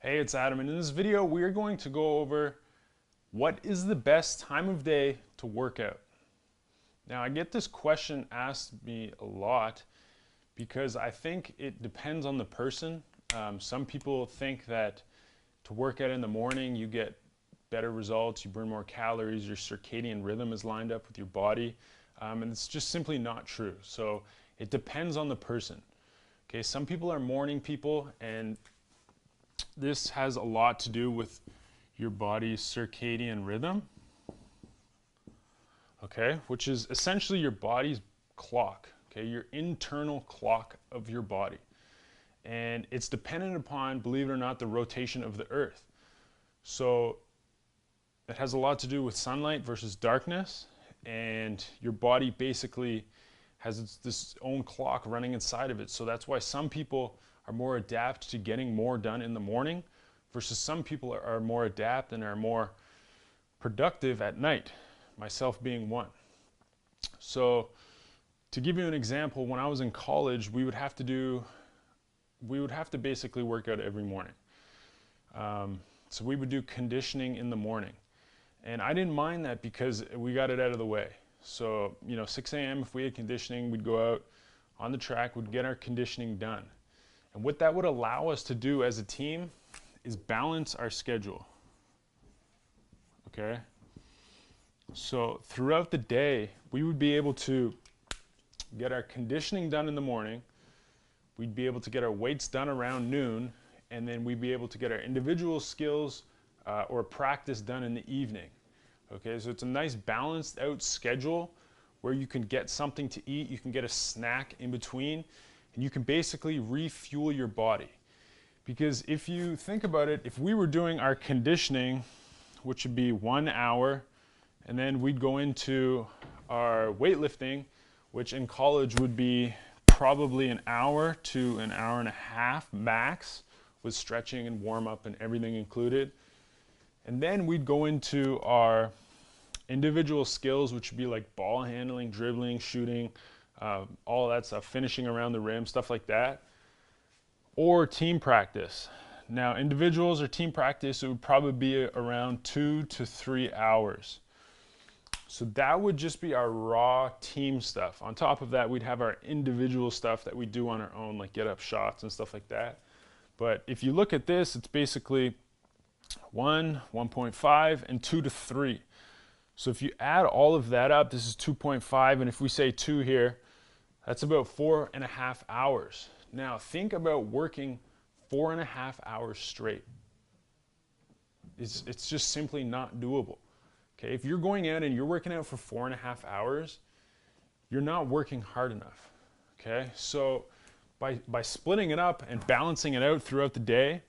Hey, it's Adam, and in this video we are going to go over what is the best time of day to work out. Now, I get this question asked me a lot because I think it depends on the person. Some people think that to work out in the morning you get better results, you burn more calories, your circadian rhythm is lined up with your body, and it's just simply not true. So it depends on the person. Okay, some people are morning people, and this has a lot to do with your body's circadian rhythm, okay, which is essentially your body's clock, okay, your internal clock of your body. And it's dependent upon, believe it or not, the rotation of the earth. So it has a lot to do with sunlight versus darkness, and your body basically has this own clock running inside of it. So that's why some people are more adept to getting more done in the morning versus some people are more adept and are more productive at night, myself being one. So to give you an example, when I was in college, we would have to basically work out every morning. So we would do conditioning in the morning. And I didn't mind that because we got it out of the way. So, 6 a.m. if we had conditioning, we'd go out on the track, we'd get our conditioning done. And what that would allow us to do as a team is balance our schedule. Okay? So throughout the day, we would be able to get our conditioning done in the morning, we'd be able to get our weights done around noon, and then we'd be able to get our individual skills or practice done in the evening. Okay, so it's a nice balanced out schedule where you can get something to eat, you can get a snack in between, and you can basically refuel your body. Because if you think about it, if we were doing our conditioning, which would be 1 hour, and then we'd go into our weightlifting, which in college would be probably an hour to an hour and a half max, with stretching and warm up and everything included. And then we'd go into our individual skills, which would be like ball handling, dribbling, shooting, all of that stuff, finishing around the rim, stuff like that, or team practice. Now, individuals or team practice, it would probably be around 2 to 3 hours. So that would just be our raw team stuff. On top of that, we'd have our individual stuff that we do on our own, like get up shots and stuff like that. But if you look at this, it's basically 1, 1.5, and 2 to 3. So if you add all of that up, this is 2.5, and if we say 2 here, that's about 4.5 hours. Now think about working 4.5 hours straight. It's just simply not doable. Okay, if you're going out and you're working out for 4.5 hours, you're not working hard enough. Okay, so by splitting it up and balancing it out throughout the day,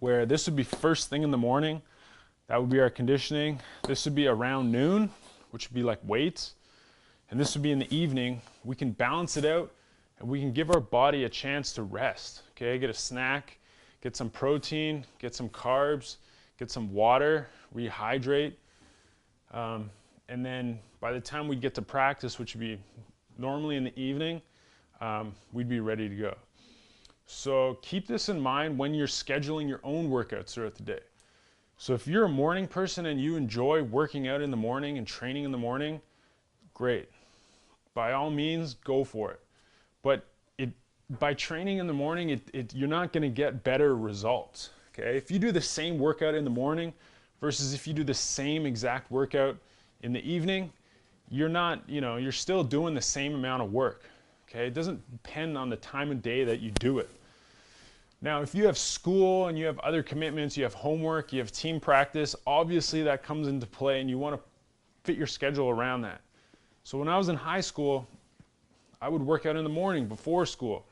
where this would be first thing in the morning, that would be our conditioning. This would be around noon, which would be like weights. And this would be in the evening. We can balance it out and we can give our body a chance to rest. Okay, get a snack, get some protein, get some carbs, get some water, rehydrate. And then by the time we get to practice, which would be normally in the evening, we'd be ready to go. So keep this in mind when you're scheduling your own workouts throughout the day. So if you're a morning person and you enjoy working out in the morning and training in the morning, great. By all means, go for it. But by training in the morning, you're not going to get better results. Okay? If you do the same workout in the morning versus if you do the same exact workout in the evening, you're still doing the same amount of work. Okay? It doesn't depend on the time of day that you do it. Now, if you have school and you have other commitments, you have homework, you have team practice, obviously that comes into play and you want to fit your schedule around that. So when I was in high school, I would work out in the morning before school.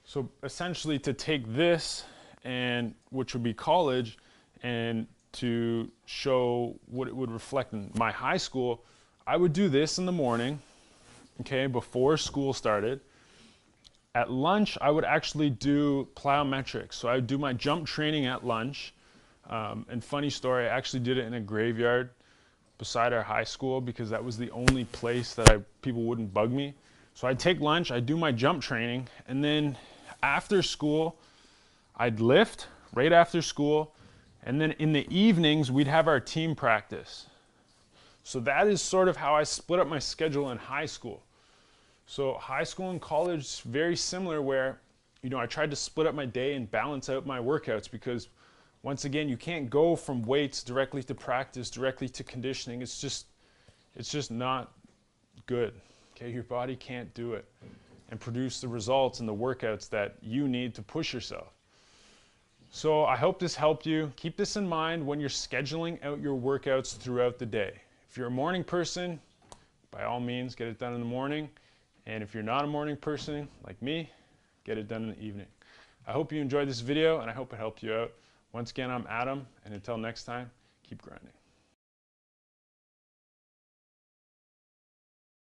So essentially to take this, and which would be college, and to show what it would reflect in my high school, I would do this in the morning, okay, before school started. At lunch, I would actually do plyometrics. So I would do my jump training at lunch. And funny story, I actually did it in a graveyard beside our high school because that was the only place that people wouldn't bug me. So I'd take lunch, I'd do my jump training, and then after school, I'd lift right after school, and then in the evenings, we'd have our team practice. So that is sort of how I split up my schedule in high school. So high school and college, very similar, where, you know, I tried to split up my day and balance out my workouts, because once again, you can't go from weights directly to practice, directly to conditioning. It's just not good. Okay, your body can't do it and produce the results and the workouts that you need to push yourself. So I hope this helped you. Keep this in mind when you're scheduling out your workouts throughout the day. If you're a morning person, by all means, get it done in the morning. And if you're not a morning person, like me, get it done in the evening. I hope you enjoyed this video, and I hope it helped you out. Once again, I'm Adam, and until next time, keep grinding.